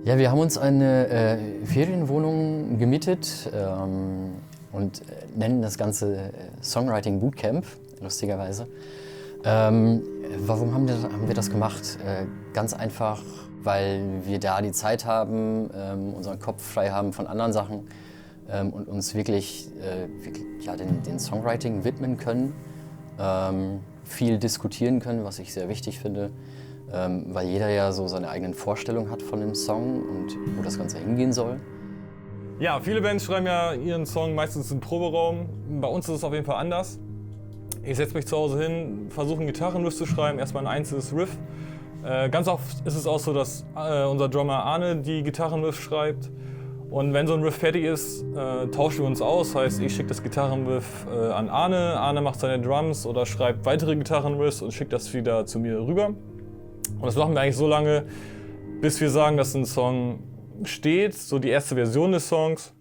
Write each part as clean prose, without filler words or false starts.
Ja, wir haben uns eine Ferienwohnung gemietet und nennen das Ganze Songwriting Bootcamp, lustigerweise. Warum haben wir das gemacht? Ganz einfach, weil wir da die Zeit haben, unseren Kopf frei haben von anderen Sachen und uns wirklich ja, den Songwriting widmen können, viel diskutieren können, was ich sehr wichtig finde. Weil jeder ja so seine eigenen Vorstellungen hat von dem Song und wo das Ganze hingehen soll. Ja, viele Bands schreiben ja ihren Song meistens im Proberaum. Bei uns ist es auf jeden Fall anders. Ich setze mich zu Hause hin, versuche einen Gitarrenriff zu schreiben, erstmal ein einzelnes Riff. Ganz oft ist es auch so, dass unser Drummer Arne die Gitarrenriff schreibt. Und wenn so ein Riff fertig ist, tauschen wir uns aus. Heißt, ich schicke das Gitarrenriff an Arne, Arne macht seine Drums oder schreibt weitere Gitarrenriffs und schickt das wieder zu mir rüber. Und das machen wir eigentlich so lange, bis wir sagen, dass ein Song steht, so die erste Version des Songs.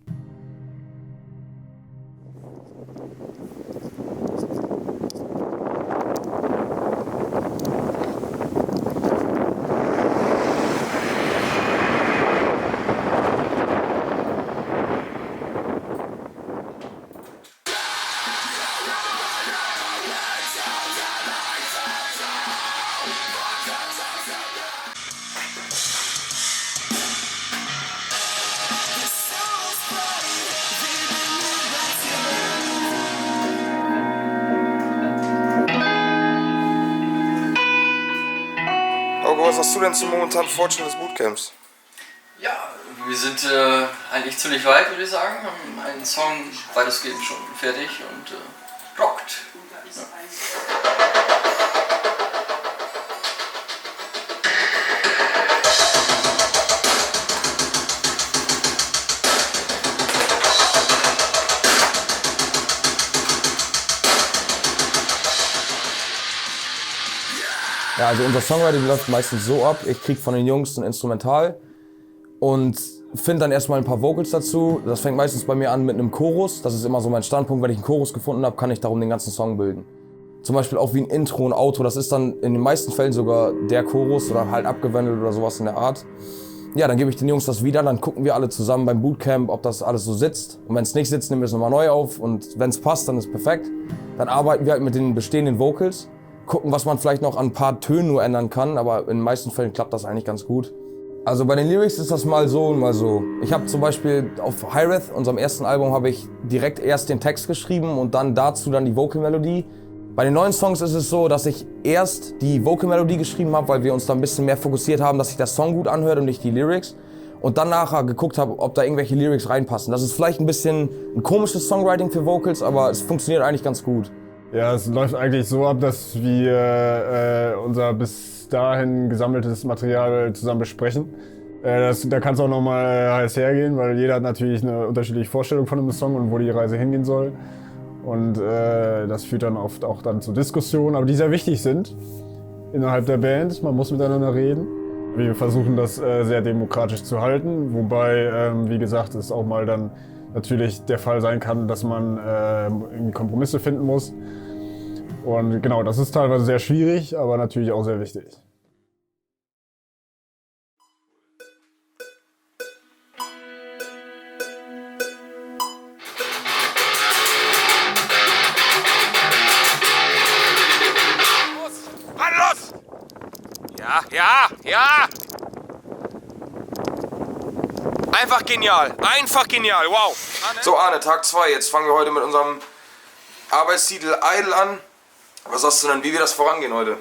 Was hast du denn zum momentanen Fortschritt des Bootcamps? Ja, wir sind eigentlich ziemlich weit, würde ich sagen. Haben einen Song weitestgehend schon fertig und rockt. Ja. Ja, also unser Songwriting läuft meistens so ab, ich krieg von den Jungs ein Instrumental und finde dann erstmal ein paar Vocals dazu. Das fängt meistens bei mir an mit einem Chorus. Das ist immer so mein Standpunkt, wenn ich einen Chorus gefunden habe, kann ich darum den ganzen Song bilden. Zum Beispiel auch wie ein Intro, ein Outro, das ist dann in den meisten Fällen sogar der Chorus oder halt abgewandelt oder sowas in der Art. Ja, dann gebe ich den Jungs das wieder, dann gucken wir alle zusammen beim Bootcamp, ob das alles so sitzt. Und wenn es nicht sitzt, nehmen wir es nochmal neu auf und wenn es passt, dann ist es perfekt. Dann arbeiten wir halt mit den bestehenden Vocals. Gucken, was man vielleicht noch an ein paar Tönen nur ändern kann, aber in den meisten Fällen klappt das eigentlich ganz gut. Also bei den Lyrics ist das mal so und mal so. Ich habe zum Beispiel auf Hyreth, unserem ersten Album, habe ich direkt erst den Text geschrieben und dann dazu dann die Vocal-Melodie. Bei den neuen Songs ist es so, dass ich erst die Vocal-Melodie geschrieben habe, weil wir uns da ein bisschen mehr fokussiert haben, dass sich der Song gut anhört und nicht die Lyrics. Und dann nachher geguckt habe, ob da irgendwelche Lyrics reinpassen. Das ist vielleicht ein bisschen ein komisches Songwriting für Vocals, aber es funktioniert eigentlich ganz gut. Ja, es läuft eigentlich so ab, dass wir unser bis dahin gesammeltes Material zusammen besprechen. Da kann es auch nochmal heiß hergehen, weil jeder hat natürlich eine unterschiedliche Vorstellung von einem Song und wo die Reise hingehen soll. Und das führt dann oft auch dann zu Diskussionen, aber die sehr wichtig sind innerhalb der Band. Man muss miteinander reden. Wir versuchen das sehr demokratisch zu halten, wobei, wie gesagt, es auch mal dann natürlich der Fall sein kann, dass man irgendwie Kompromisse finden muss. Und genau, das ist teilweise sehr schwierig, aber natürlich auch sehr wichtig. Mann, los! Ja! Einfach genial, wow! So Arne, Tag 2, jetzt fangen wir heute mit unserem Arbeitstitel Idle an. Was sagst du denn, wie wir das vorangehen heute?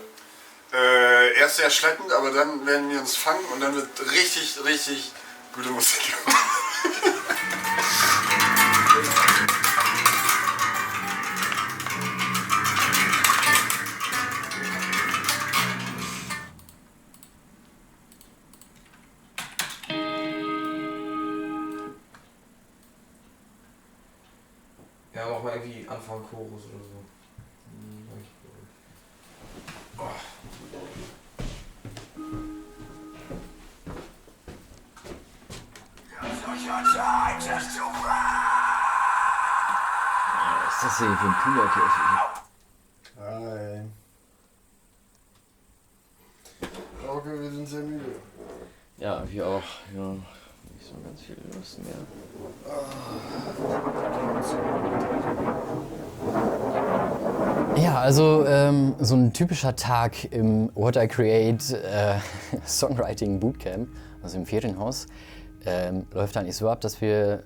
Erst sehr schleppend, aber dann werden wir uns fangen und dann wird richtig gute Musik. Ja, mach mal irgendwie Anfang Chorus oder so. Was ist das hier für ein Puberkirche? Nein. Okay, wir sind sehr müde. Ja, wir auch. Ja, nicht so ganz viel Lust mehr. Ja, also so ein typischer Tag im What I Create Songwriting Bootcamp, also im Ferienhaus, läuft eigentlich so ab, dass wir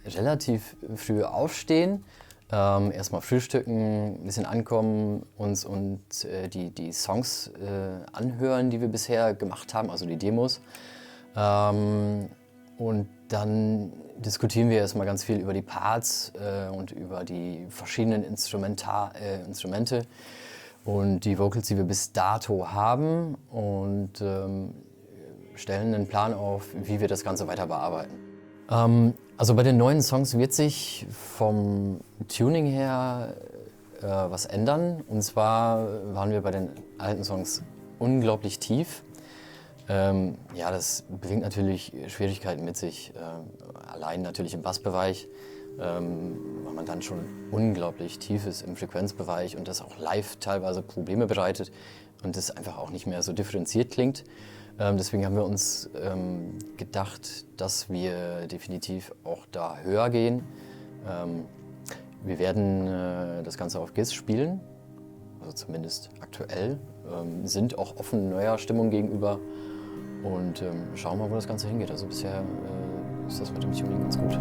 relativ früh aufstehen, erstmal frühstücken, ein bisschen ankommen, uns die Songs anhören, die wir bisher gemacht haben, also die Demos. Und dann diskutieren wir erstmal ganz viel über die Parts und über die verschiedenen Instrumente und die Vocals, die wir bis dato haben, und stellen einen Plan auf, wie wir das Ganze weiter bearbeiten. Also bei den neuen Songs wird sich vom Tuning her was ändern. Und zwar waren wir bei den alten Songs unglaublich tief. Ja, das bringt natürlich Schwierigkeiten mit sich, allein natürlich im Bassbereich, weil man dann schon unglaublich tief ist im Frequenzbereich und das auch live teilweise Probleme bereitet und das einfach auch nicht mehr so differenziert klingt. Deswegen haben wir uns gedacht, dass wir definitiv auch da höher gehen. Wir werden das Ganze auf GIS spielen, also zumindest aktuell, sind auch offen neuer Stimmung gegenüber und schauen mal, wo das Ganze hingeht. Also bisher ist das mit dem Tuning ganz gut.